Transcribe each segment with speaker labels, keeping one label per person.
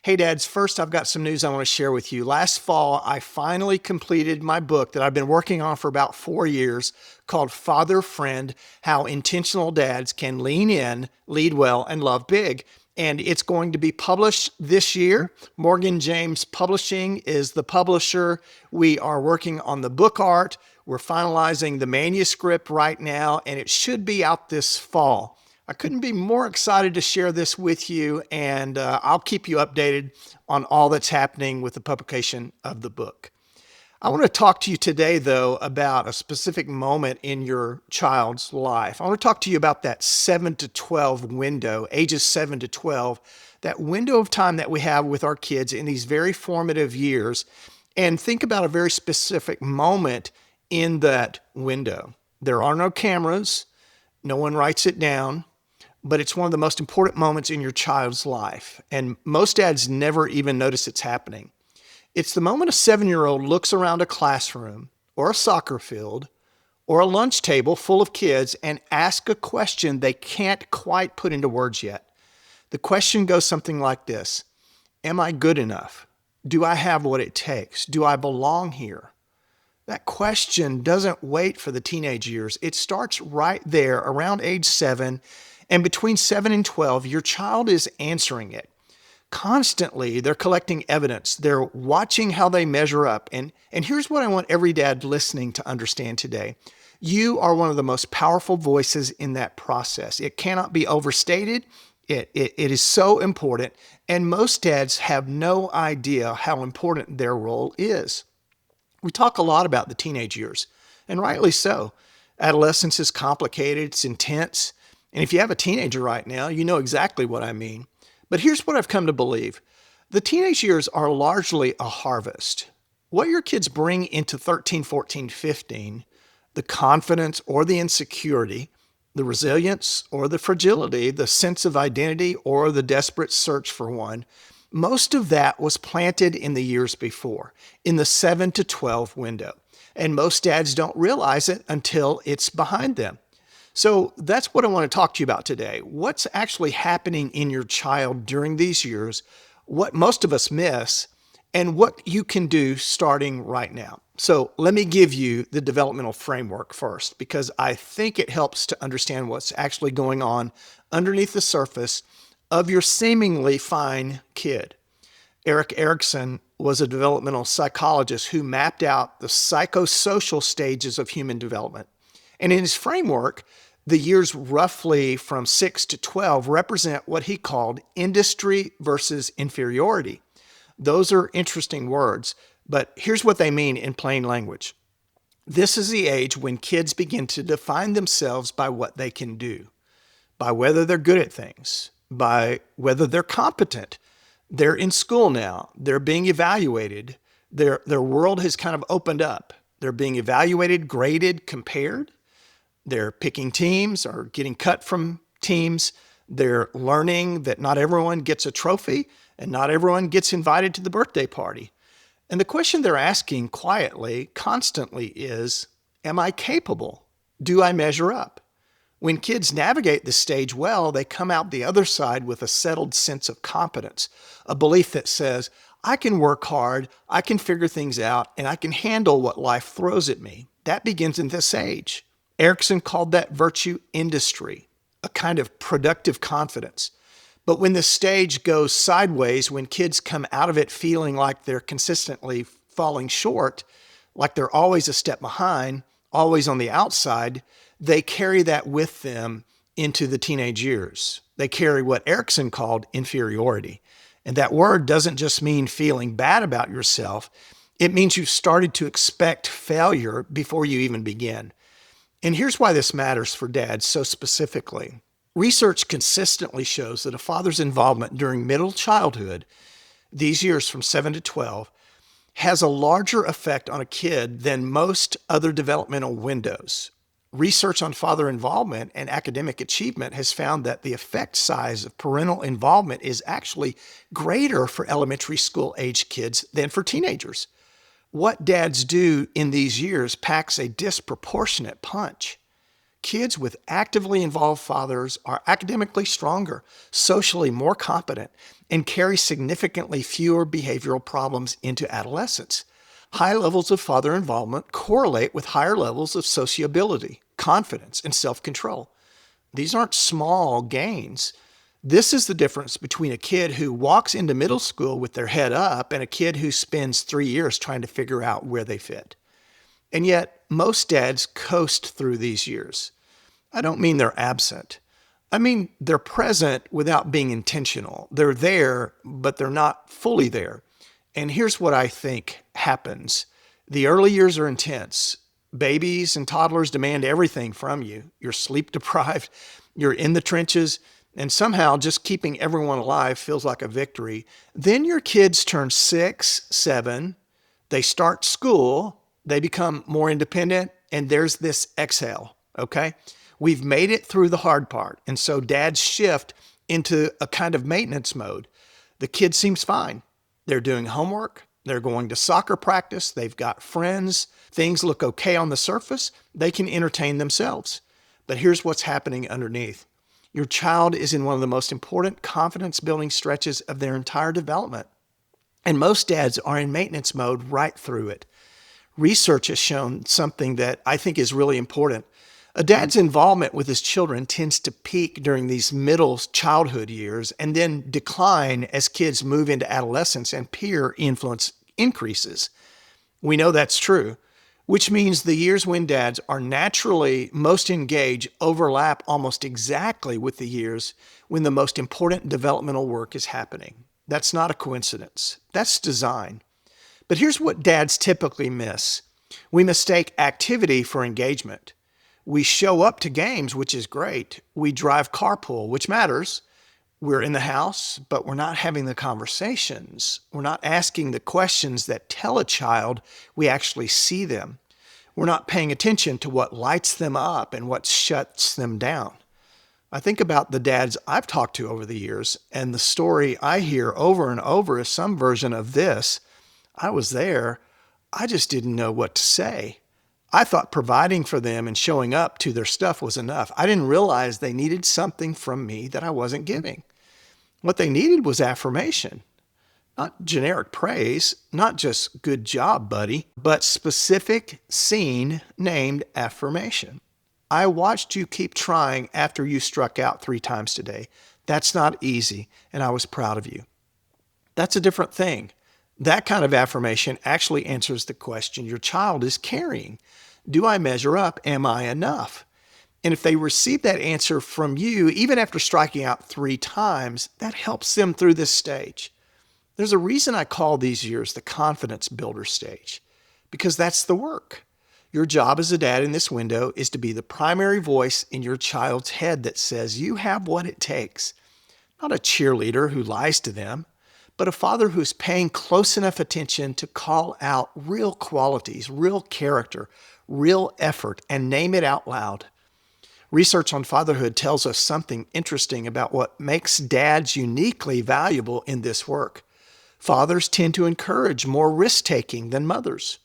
Speaker 1: Hey, dads, first I've got some news I want to share with you. Last fall, I finally completed my book that I've been working on for about 4 years called Father Friend: How Intentional Dads Can Lean In, Lead Well, and Love Big. And it's going to be published this year. Morgan James Publishing is the publisher. We are working on the book art. We're finalizing the manuscript right now, and it should be out this fall. I couldn't be more excited to share this with you, and I'll keep you updated on all that's happening with the publication of the book. I want to talk to you today, though, about a specific moment in your child's life. I want to talk to you about that 7 to 12 window, ages 7 to 12, that window of time that we have with our kids in these very formative years, and think about a very specific moment in that window. There are no cameras, no one writes it down, but it's one of the most important moments in your child's life. And most dads never even notice it's happening. It's the moment a 7-year-old looks around a classroom or a soccer field or a lunch table full of kids and asks a question they can't quite put into words yet. The question goes something like this: am I good enough? Do I have what it takes? Do I belong here? That question doesn't wait for the teenage years. It starts right there around age 7. And between 7 and 12, your child is answering it. Constantly, they're collecting evidence. They're watching how they measure up. And here's what I want every dad listening to understand today. You are one of the most powerful voices in that process. It cannot be overstated. It is so important. And most dads have no idea how important their role is. We talk a lot about the teenage years, and rightly so. Adolescence is complicated. It's intense. And if you have a teenager right now, you know exactly what I mean. But here's what I've come to believe. The teenage years are largely a harvest. What your kids bring into 13, 14, 15, the confidence or the insecurity, the resilience or the fragility, the sense of identity or the desperate search for one, most of that was planted in the years before, in the 7 to 12 window. And most dads don't realize it until it's behind them. So that's what I want to talk to you about today. What's actually happening in your child during these years, what most of us miss, and what you can do starting right now. So let me give you the developmental framework first, because I think it helps to understand what's actually going on underneath the surface of your seemingly fine kid. Erik Erikson was a developmental psychologist who mapped out the psychosocial stages of human development. And in his framework, the years roughly from 6 to 12 represent what he called industry versus inferiority. Those are interesting words, but here's what they mean in plain language. This is the age when kids begin to define themselves by what they can do, by whether they're good at things, by whether they're competent. They're in school now. They're being evaluated. Their world has kind of opened up. They're being evaluated, graded, compared. They're picking teams or getting cut from teams. They're learning that not everyone gets a trophy and not everyone gets invited to the birthday party. And the question they're asking quietly, constantly is, am I capable? Do I measure up? When kids navigate this stage well, they come out the other side with a settled sense of competence, a belief that says, I can work hard, I can figure things out, and I can handle what life throws at me. That begins in this age. Erikson called that virtue industry, a kind of productive confidence. But when the stage goes sideways, when kids come out of it feeling like they're consistently falling short, like they're always a step behind, always on the outside, they carry that with them into the teenage years. They carry what Erikson called inferiority. And that word doesn't just mean feeling bad about yourself. It means you've started to expect failure before you even begin. And here's why this matters for dads so specifically. Research consistently shows that a father's involvement during middle childhood, these years from 7 to 12, has a larger effect on a kid than most other developmental windows. Research on father involvement and academic achievement has found that the effect size of parental involvement is actually greater for elementary school age kids than for teenagers. What dads do in these years packs a disproportionate punch. Kids with actively involved fathers are academically stronger, socially more competent, and carry significantly fewer behavioral problems into adolescence. High levels of father involvement correlate with higher levels of sociability, confidence, and self-control. These aren't small gains. This is the difference between a kid who walks into middle school with their head up and a kid who spends 3 years trying to figure out where they fit. And yet, most dads coast through these years. I don't mean they're absent. I mean they're present without being intentional. They're there, but they're not fully there. And here's what I think happens. The early years are intense. Babies and toddlers demand everything from you. You're sleep deprived, you're in the trenches, and somehow just keeping everyone alive feels like a victory. Then your kids turn 6, 7, they start school, they become more independent, and there's this exhale, okay? We've made it through the hard part, and so dads shift into a kind of maintenance mode. The kid seems fine. They're doing homework, they're going to soccer practice, they've got friends, things look okay on the surface, they can entertain themselves. But here's what's happening underneath. Your child is in one of the most important confidence-building stretches of their entire development. And most dads are in maintenance mode right through it. Research has shown something that I think is really important. A dad's involvement with his children tends to peak during these middle childhood years and then decline as kids move into adolescence and peer influence increases. We know that's true, which means the years when dads are naturally most engaged overlap almost exactly with the years when the most important developmental work is happening. That's not a coincidence. That's design. But here's what dads typically miss. We mistake activity for engagement. We show up to games, which is great. We drive carpool, which matters. We're in the house, but we're not having the conversations. We're not asking the questions that tell a child we actually see them. We're not paying attention to what lights them up and what shuts them down. I think about the dads I've talked to over the years, and the story I hear over and over is some version of this. I was there. I just didn't know what to say. I thought providing for them and showing up to their stuff was enough. I didn't realize they needed something from me that I wasn't giving. What they needed was affirmation, not generic praise, not just good job, buddy, but specific, seen, named affirmation. I watched you keep trying after you struck out 3 times today. That's not easy, and I was proud of you. That's a different thing. That kind of affirmation actually answers the question your child is carrying. Do I measure up? Am I enough? And if they receive that answer from you, even after striking out 3 times, that helps them through this stage. There's a reason I call these years the confidence builder stage, because that's the work. Your job as a dad in this window is to be the primary voice in your child's head that says you have what it takes. Not a cheerleader who lies to them, but a father who's paying close enough attention to call out real qualities, real character, real effort, and name it out loud. Research on fatherhood tells us something interesting about what makes dads uniquely valuable in this work. Fathers tend to encourage more risk-taking than mothers.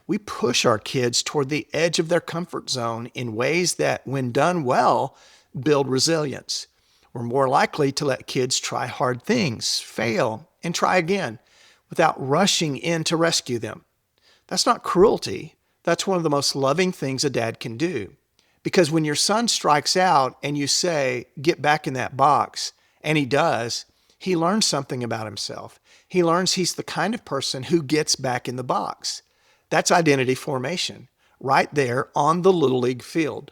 Speaker 1: We push our kids toward the edge of their comfort zone in ways that, when done well, build resilience. We're more likely to let kids try hard things, fail, and try again without rushing in to rescue them. That's not cruelty. That's one of the most loving things a dad can do. Because when your son strikes out and you say, get back in that box, and he does, he learns something about himself. He learns he's the kind of person who gets back in the box. That's identity formation, right there on the Little League field.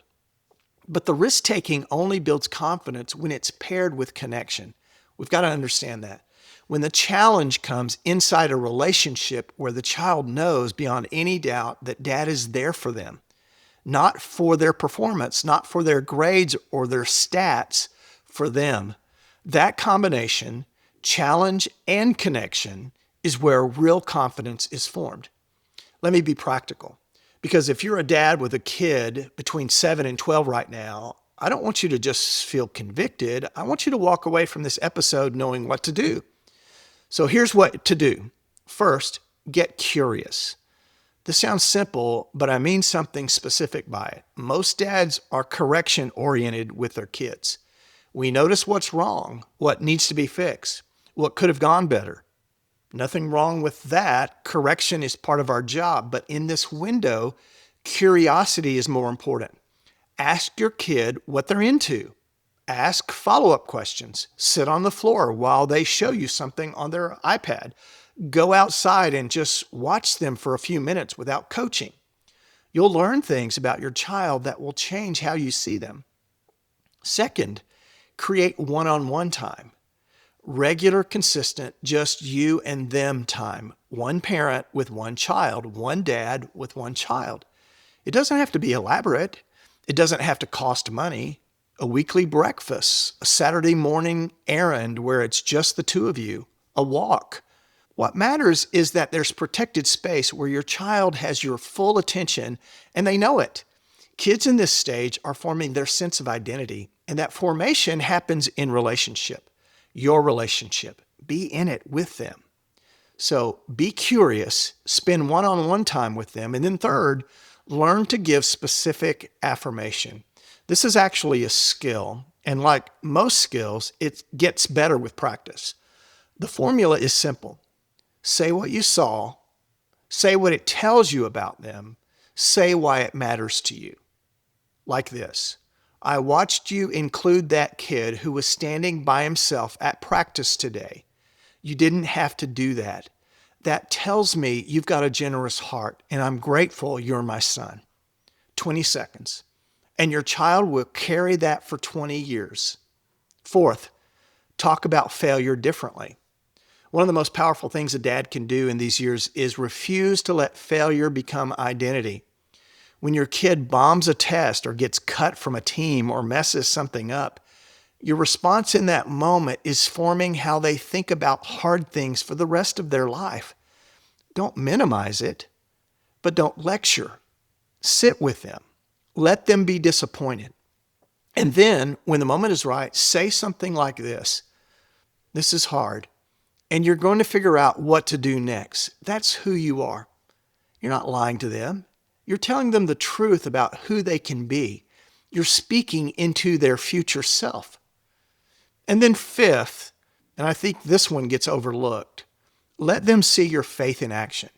Speaker 1: But the risk-taking only builds confidence when it's paired with connection. We've got to understand that. When the challenge comes inside a relationship where the child knows beyond any doubt that dad is there for them, not for their performance, not for their grades or their stats, for them. That combination, challenge and connection, is where real confidence is formed. Let me be practical. Because if you're a dad with a kid between 7 and 12 right now, I don't want you to just feel convicted. I want you to walk away from this episode knowing what to do. So here's what to do. First, get curious. This sounds simple, but I mean something specific by it. Most dads are correction oriented with their kids. We notice what's wrong, what needs to be fixed, what could have gone better. Nothing wrong with that. Correction is part of our job. But in this window, curiosity is more important. Ask your kid what they're into. Ask follow-up questions. Sit on the floor while they show you something on their iPad. Go outside and just watch them for a few minutes without coaching. You'll learn things about your child that will change how you see them. Second, create one-on-one time. Regular, consistent, just you and them time. One parent with one child, one dad with one child. It doesn't have to be elaborate. It doesn't have to cost money. A weekly breakfast, a Saturday morning errand where it's just the two of you, a walk. What matters is that there's protected space where your child has your full attention and they know it. Kids in this stage are forming their sense of identity, and that formation happens in relationship. Your relationship. Be in it with them. So be curious, spend one-on-one time with them, and then third, learn to give specific affirmation. This is actually a skill, and like most skills, it gets better with practice. The formula is simple. Say what you saw, say what it tells you about them, say why it matters to you. Like this. I watched you include that kid who was standing by himself at practice today. You didn't have to do that. That tells me you've got a generous heart, and I'm grateful you're my son. 20 seconds. And your child will carry that for 20 years. Fourth, talk about failure differently. One of the most powerful things a dad can do in these years is refuse to let failure become identity. When your kid bombs a test or gets cut from a team or messes something up, your response in that moment is forming how they think about hard things for the rest of their life. Don't minimize it, but don't lecture. Sit with them. Let them be disappointed. And then, when the moment is right, say something like this. This is hard, and you're going to figure out what to do next. That's who you are. You're not lying to them. You're telling them the truth about who they can be. You're speaking into their future self. And then fifth, and I think this one gets overlooked, let them see your faith in action.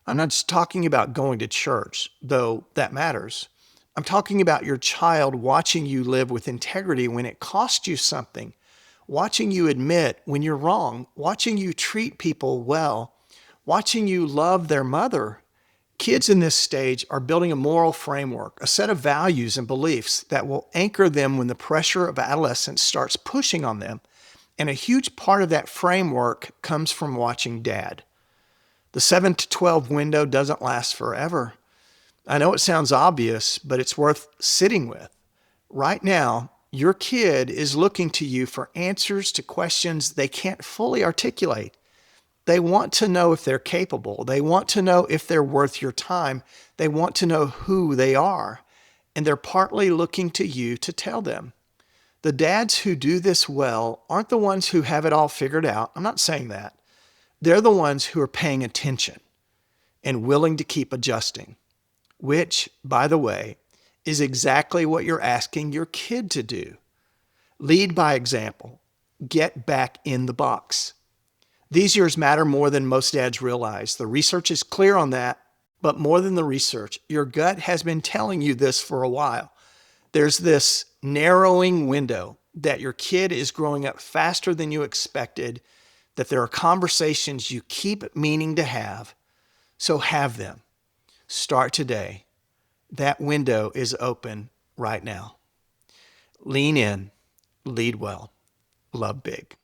Speaker 1: I'm not just talking about going to church, though that matters. I'm talking about your child watching you live with integrity when it costs you something, watching you admit when you're wrong, watching you treat people well, watching you love their mother. Kids in this stage are building a moral framework, a set of values and beliefs that will anchor them when the pressure of adolescence starts pushing on them. And a huge part of that framework comes from watching dad. The 7 to 12 window doesn't last forever. I know it sounds obvious, but it's worth sitting with. Right now, your kid is looking to you for answers to questions they can't fully articulate. They want to know if they're capable. They want to know if they're worth your time. They want to know who they are. And they're partly looking to you to tell them. The dads who do this well aren't the ones who have it all figured out. I'm not saying that. They're the ones who are paying attention and willing to keep adjusting, which, by the way, is exactly what you're asking your kid to do. Lead by example. Get back in the box. These years matter more than most dads realize. The research is clear on that, but more than the research, your gut has been telling you this for a while. There's this narrowing window that your kid is growing up faster than you expected, that there are conversations you keep meaning to have, so have them. Start today. That window is open right now. Lean in, lead well, love big.